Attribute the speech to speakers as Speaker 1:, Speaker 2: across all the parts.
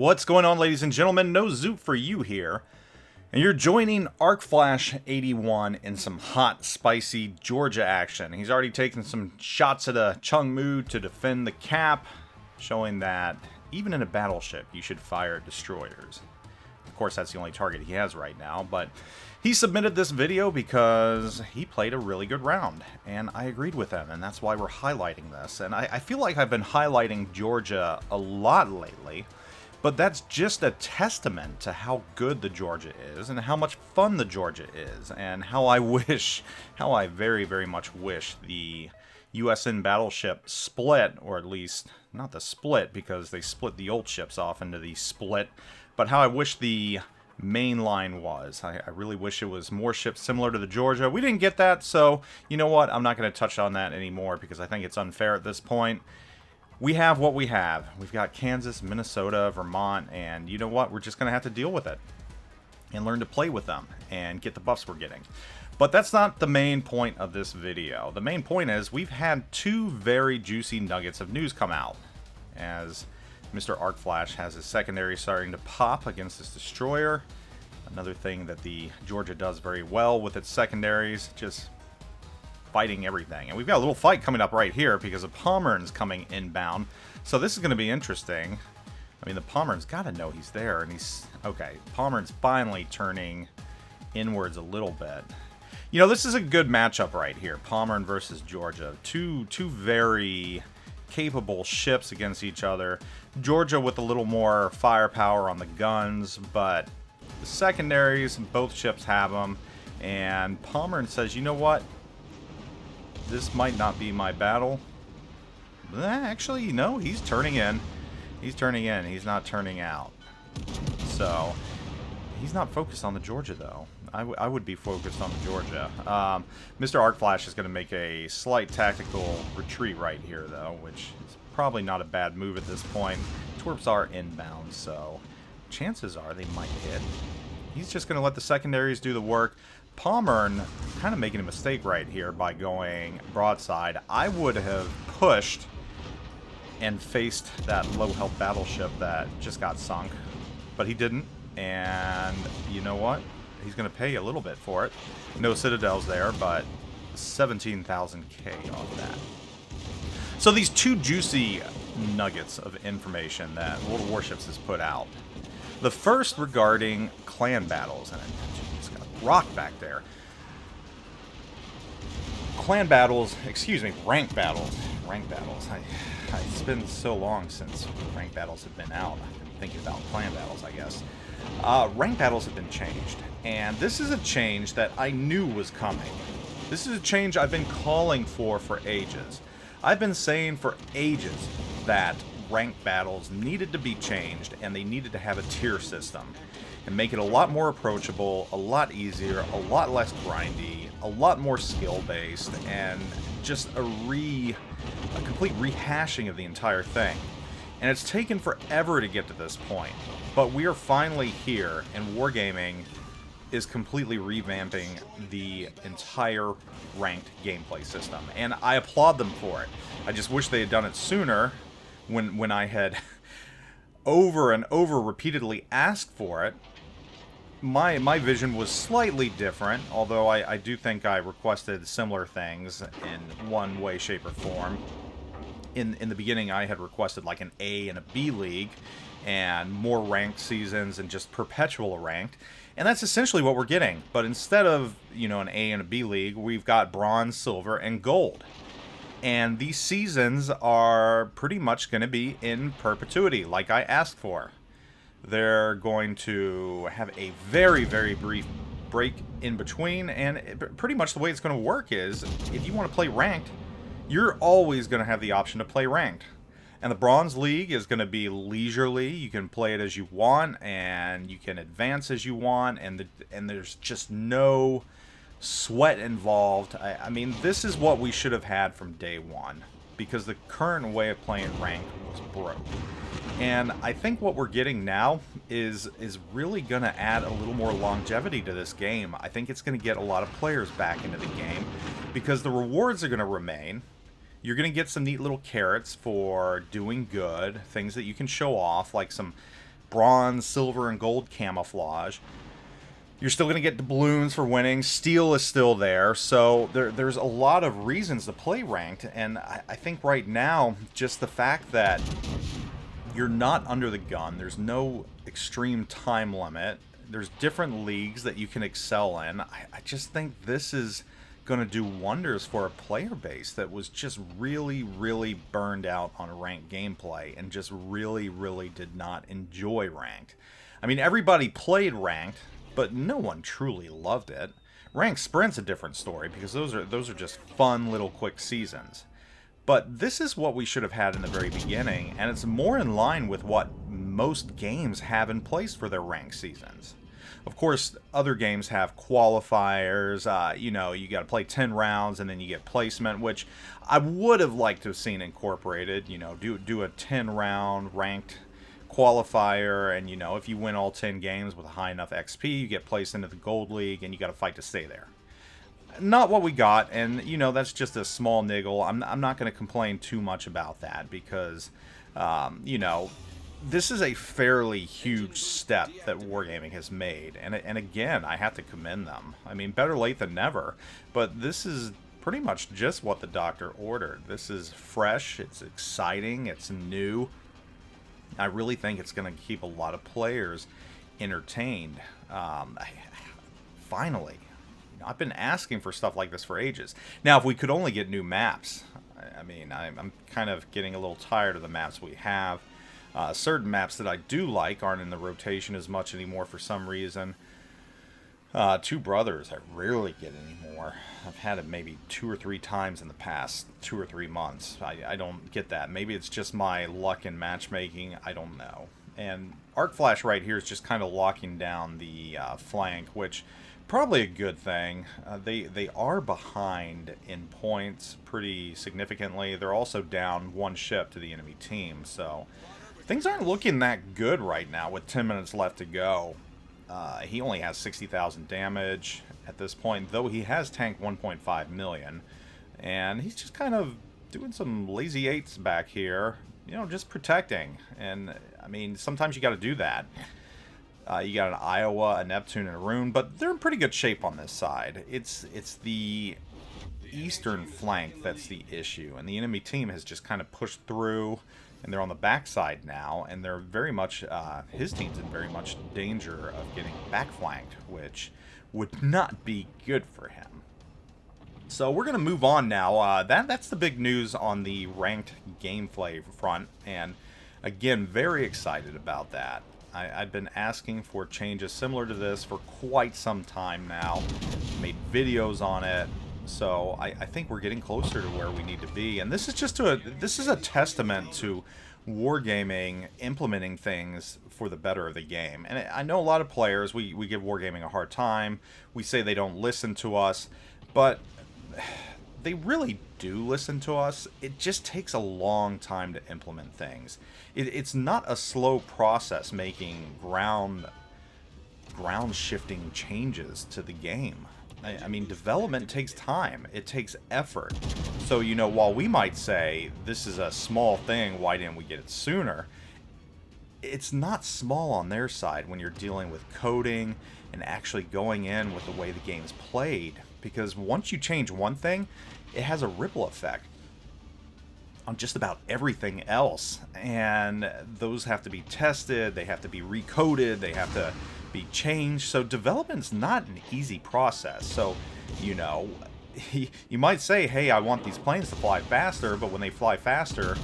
Speaker 1: What's going on, ladies and gentlemen? NoZoupForYou here, and you're joining ArcFlash81 in some hot, spicy Georgia action. He's already taken some shots at a Chungmu to defend the cap, showing that even in a battleship, you should fire at destroyers. Of course, that's the only target he has right now, but he submitted this video because he played a really good round, and I agreed with him, and that's why we're highlighting this. And I feel like I've been highlighting Georgia a lot lately, but that's just a testament to how good the Georgia is and how much fun the Georgia is, and how I very, very much wish the USN battleship split, or at least not the split because they split the old ships off into the split, but how I wish the main line was. I really wish it was more ships similar to the Georgia. We didn't get that, so you know what? I'm not going to touch on that anymore because I think it's unfair at this point. We have what we have. We've got Kansas, Minnesota, Vermont, and you know what? We're just going to have to deal with it and learn to play with them and get the buffs we're getting. But that's not the main point of this video. The main point is we've had two very juicy nuggets of news come out as Mr. ArcFlash has his secondary starting to pop against this destroyer. Another thing that the Georgia does very well with its secondaries, just fighting everything. And we've got a little fight coming up right here because the Pomeran's coming inbound. So this is going to be interesting. I mean, the Pomeran's got to know he's there, and he's... Okay, Pomeran's finally turning inwards a little bit. You know, this is a good matchup right here. Pomeran versus Georgia. Two very capable ships against each other. Georgia with a little more firepower on the guns, but the secondaries, both ships have them. And Pomeran says, you know what? This might not be my battle. Actually, no, he's turning in. He's turning in. He's not turning out. So, he's not focused on the Georgia, though. I would be focused on the Georgia. Mr. ArcFlash is going to make a slight tactical retreat right here, though, which is probably not a bad move at this point. Twerps are inbound, so chances are they might hit. He's just going to let the secondaries do the work. Pomeran kind of making a mistake right here by going broadside. I would have pushed and faced that low-health battleship that just got sunk, but he didn't, and you know what? He's going to pay a little bit for it. No citadels there, but 17,000K off that. So these two juicy nuggets of information that World of Warships has put out. The first regarding clan battles, and it's got rock back there. Clan battles, excuse me, rank battles. Rank battles. It's been so long since rank battles have been out. I've been thinking about clan battles, I guess. Rank battles have been changed, and this is a change that I knew was coming. This is a change I've been calling for ages. I've been saying for ages that rank battles needed to be changed, and they needed to have a tier system and make it a lot more approachable, a lot easier, a lot less grindy, a lot more skill-based, and just a complete rehashing of the entire thing. And it's taken forever to get to this point, but we are finally here, and Wargaming is completely revamping the entire ranked gameplay system, and I applaud them for it. I just wish they had done it sooner when I had over and over repeatedly asked for it. My vision was slightly different, although I do think I requested similar things in one way, shape, or form. In the beginning, I had requested like an A and a B league, and more ranked seasons, and just perpetual ranked. And that's essentially what we're getting. But instead of, you know, an A and a B league, we've got bronze, silver, and gold. And these seasons are pretty much going to be in perpetuity, like I asked for. They're going to have a very, very brief break in between, and pretty much the way it's going to work is, if you want to play ranked, you're always going to have the option to play ranked. And the Bronze League is going to be leisurely. You can play it as you want, and you can advance as you want, and there's just no sweat involved. I mean, this is what we should have had from day one, because the current way of playing ranked was broke. And I think what we're getting now is really going to add a little more longevity to this game. I think it's going to get a lot of players back into the game, because the rewards are going to remain. You're going to get some neat little carrots for doing good, things that you can show off, like some bronze, silver, and gold camouflage. You're still going to get doubloons for winning. Steel is still there. So there's a lot of reasons to play ranked. And I think right now, just the fact that you're not under the gun, there's no extreme time limit, there's different leagues that you can excel in. I just think this is going to do wonders for a player base that was just really, really burned out on ranked gameplay and just really, really did not enjoy ranked. I mean, everybody played ranked, but no one truly loved it. Ranked Sprint's a different story because those are just fun little quick seasons. But this is what we should have had in the very beginning, and it's more in line with what most games have in place for their ranked seasons. Of course, other games have qualifiers. You know, you got to play 10 rounds and then you get placement, which I would have liked to have seen incorporated. You know, do a 10-round ranked qualifier, and you know, if you win all 10 games with a high enough XP, you get placed into the gold league and you got to fight to stay there. Not what we got, and you know, that's just a small niggle. I'm not going to complain too much about that because you know, this is a fairly huge step that Wargaming has made, and again, I have to commend them. I mean, better late than never, but this is pretty much just what the doctor ordered. This is fresh, it's exciting, it's new. I really think it's going to keep a lot of players entertained. Finally, you know, I've been asking for stuff like this for ages. Now, if we could only get new maps, I mean, I'm kind of getting a little tired of the maps we have. Certain maps that I do like aren't in the rotation as much anymore for some reason. Two Brothers I rarely get anymore. I've had it maybe 2 or 3 times in the past 2 or 3 months. I don't get that. Maybe it's just my luck in matchmaking. I don't know. And Arc Flash right here is just kind of locking down the flank, which probably a good thing. They are behind in points pretty significantly. They're also down 1 ship to the enemy team, so things aren't looking that good right now with 10 minutes left to go. He only has 60,000 damage at this point, though he has tanked 1.5 million. And he's just kind of doing some lazy 8s back here, you know, just protecting. And, I mean, sometimes you got to do that. You got an Iowa, a Neptune, and a Rune, but they're in pretty good shape on this side. It's the eastern flank that's the issue, and the enemy team has just kind of pushed through, and they're on the backside now, and they're very much, his team's in very much danger of getting backflanked, which would not be good for him. So we're going to move on now. That's the big news on the ranked gameplay front, and again, very excited about that. I've been asking for changes similar to this for quite some time now, made videos on it, so I think we're getting closer to where we need to be. And this is just this is a testament to Wargaming implementing things for the better of the game. And I know a lot of players, we give Wargaming a hard time, we say they don't listen to us, but they really do listen to us. It just takes a long time to implement things. It's not a slow process making ground shifting changes to the game. I mean, development takes time. It takes effort. So, you know, while we might say, this is a small thing, why didn't we get it sooner? It's not small on their side when you're dealing with coding and actually going in with the way the game's played. Because once you change one thing, it has a ripple effect on just about everything else. And those have to be tested, they have to be recoded, they have to be changed. So development's not an easy process. So, you know, you might say, hey, I want these planes to fly faster, but when they fly faster,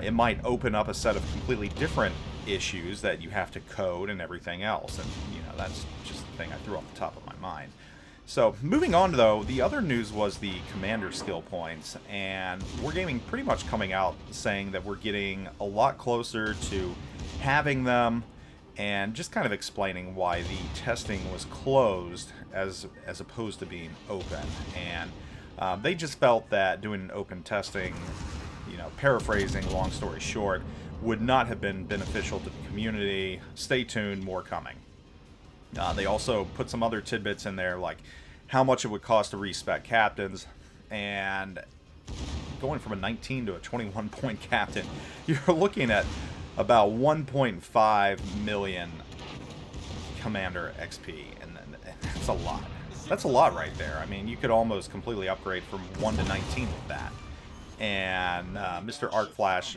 Speaker 1: it might open up a set of completely different issues that you have to code and everything else. And, you know, that's just the thing I threw off the top of my mind. So, moving on, though, the other news was the commander skill points, and Wargaming pretty much coming out saying that we're getting a lot closer to having them, and just kind of explaining why the testing was closed as opposed to being open. And they just felt that doing an open testing, you know, paraphrasing, long story short, would not have been beneficial to the community. Stay tuned, more coming. They also put some other tidbits in there, like how much it would cost to respec captains, and going from a 19 to a 21 point captain, you're looking at about 1.5 million Commander XP, and that's a lot. That's a lot right there. I mean, you could almost completely upgrade from 1 to 19 with that. And Mr. Arc Flash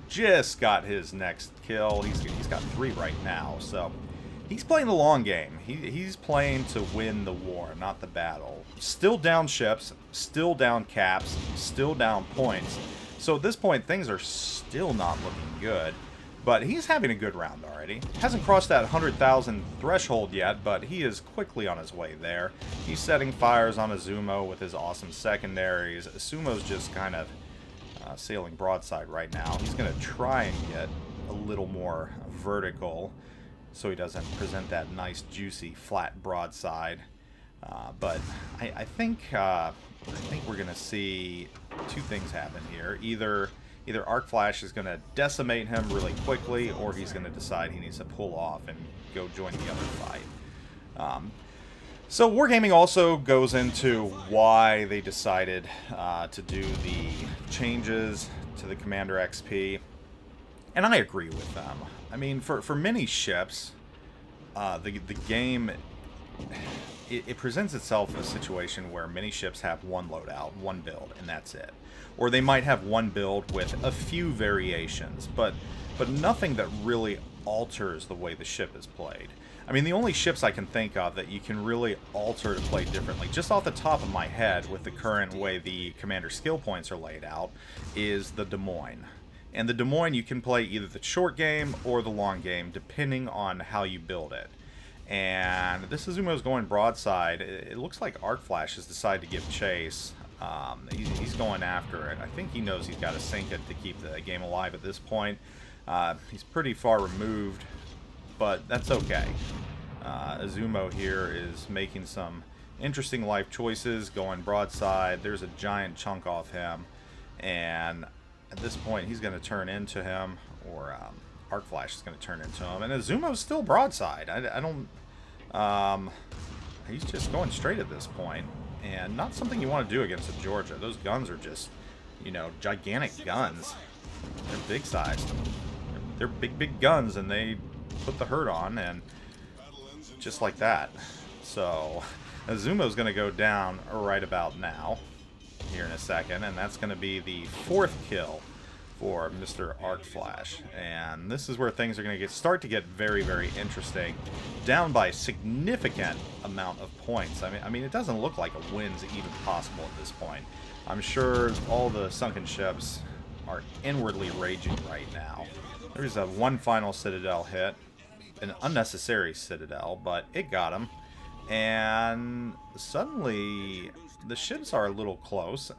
Speaker 1: just got his next kill. He's got 3 right now, so he's playing the long game. He's playing to win the war, not the battle. Still down ships, still down caps, still down points. So at this point, things are still not looking good. But he's having a good round already. Hasn't crossed that 100,000 threshold yet, but he is quickly on his way there. He's setting fires on Azumo with his awesome secondaries. Sumo's just kind of sailing broadside right now. He's going to try and get a little more vertical so he doesn't present that nice, juicy, flat broadside. But I think we're going to see 2 things happen here. Either Arc Flash is going to decimate him really quickly, or he's going to decide he needs to pull off and go join the other fight. So Wargaming also goes into why they decided to do the changes to the Commander XP, and I agree with them. I mean, for many ships, the game, it presents itself a situation where many ships have one loadout, one build, and that's it. Or they might have one build with a few variations, but nothing that really alters the way the ship is played. I mean, the only ships I can think of that you can really alter to play differently, just off the top of my head with the current way the Commander skill points are laid out, is the Des Moines. And the Des Moines, you can play either the short game or the long game, depending on how you build it. And this Azumo's going broadside. It looks like Arc Flash has decided to give chase. He's going after it. I think he knows he's got to sink it to keep the game alive at this point. He's pretty far removed, but that's okay. Azumo here is making some interesting life choices, going broadside. There's a giant chunk off him, and at this point he's going to turn into him, or Arc Flash is going to turn into him, and Azumo's still broadside. I don't... he's just going straight at this point. And not something you want to do against a Georgia. Those guns are just, you know, gigantic guns. They're big sized. They're big guns, and they put the hurt on, and just like that. So, Azumo's going to go down right about now, here in a second, and that's going to be the 4th kill for Mr. Arc Flash. And this is where things are going to start to get very, very interesting. Down by a significant amount of points. I mean, it doesn't look like a win's even possible at this point. I'm sure all the sunken ships are inwardly raging right now. There's one final Citadel hit. An unnecessary Citadel, but it got him. And suddenly, the ships are a little close.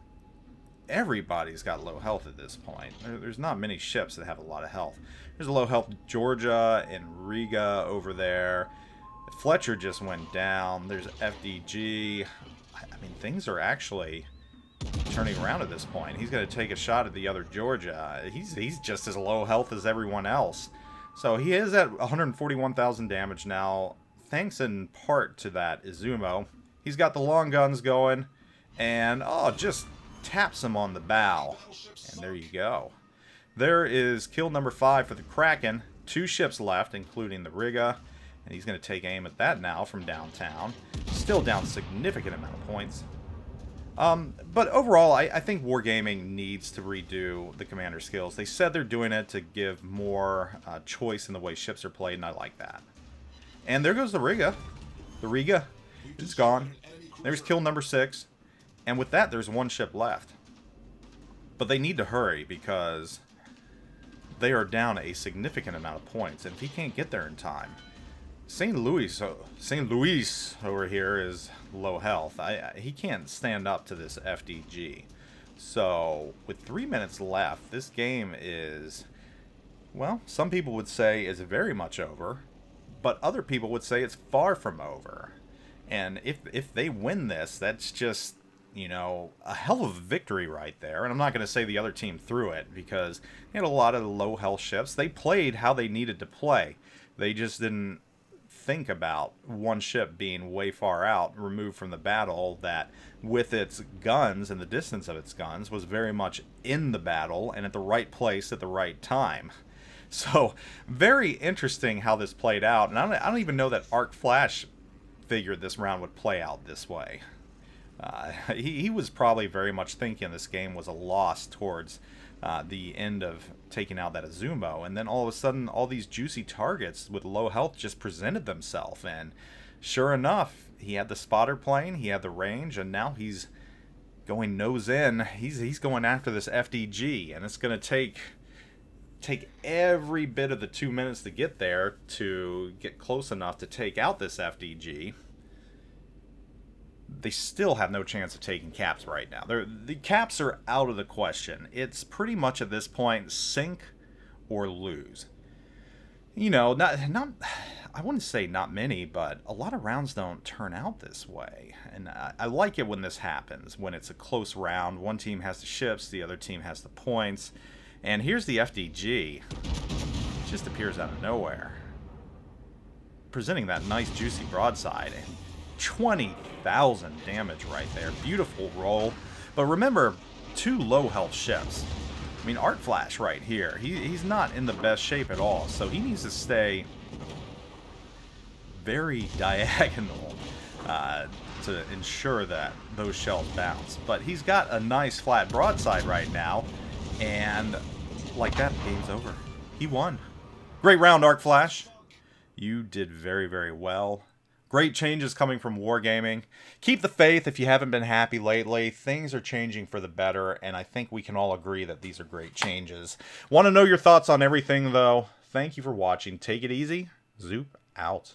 Speaker 1: Everybody's got low health at this point. There's not many ships that have a lot of health. There's a low health Georgia and Riga over there. Fletcher just went down. There's FDG. I mean, things are actually turning around at this point. He's going to take a shot at the other Georgia. He's just as low health as everyone else. So he is at 141,000 damage now, thanks in part to that Izumo. He's got the long guns going, and just taps him on the bow. And there you go. There is kill number 5 for the Kraken. 2 ships left, including the Riga. And he's going to take aim at that now from downtown. Still down a significant amount of points. But overall, I think Wargaming needs to redo the commander skills. They said they're doing it to give more choice in the way ships are played, and I like that. And there goes the Riga. The Riga is gone. There's kill number 6. And with that, there's 1 ship left. But they need to hurry because they are down a significant amount of points. And if he can't get there in time, St. Louis over here is low health. He can't stand up to this FDG. So with 3 minutes left, this game is, well, some people would say is very much over, but other people would say it's far from over. And if they win this, that's just, you know, a hell of a victory right there. And I'm not going to say the other team threw it, because they had a lot of low health ships. They played how they needed to play. They just didn't think about one ship being way far out, removed from the battle, that with its guns and the distance of its guns was very much in the battle and at the right place at the right time. So, very interesting how this played out. And I don't even know that Arc Flash figured this round would play out this way. He was probably very much thinking this game was a loss towards the end of taking out that Azumo. And then all of a sudden, all these juicy targets with low health just presented themselves. And sure enough, he had the spotter plane, he had the range, and now he's going nose in. He's going after this FDG, and it's going to take every bit of the 2 minutes to get there to get close enough to take out this FDG. They still have no chance of taking caps right now. The caps are out of the question. It's pretty much at this point sink or lose. You know, not I wouldn't say not many, but a lot of rounds don't turn out this way. And I like it when this happens, when it's a close round. One team has the ships, the other team has the points. And here's the FDG. It just appears out of nowhere, presenting that nice juicy broadside. And 20,000 damage right there. Beautiful roll. But remember, 2 low health ships. I mean, Arc Flash right here, he's not in the best shape at all, so he needs to stay very diagonal to ensure that those shells bounce. But he's got a nice flat broadside right now, and like that, game's over. He won. Great round, Arc Flash. You did very, very well. Great changes coming from Wargaming. Keep the faith if you haven't been happy lately. Things are changing for the better, and I think we can all agree that these are great changes. Want to know your thoughts on everything, though? Thank you for watching. Take it easy. Zoop out.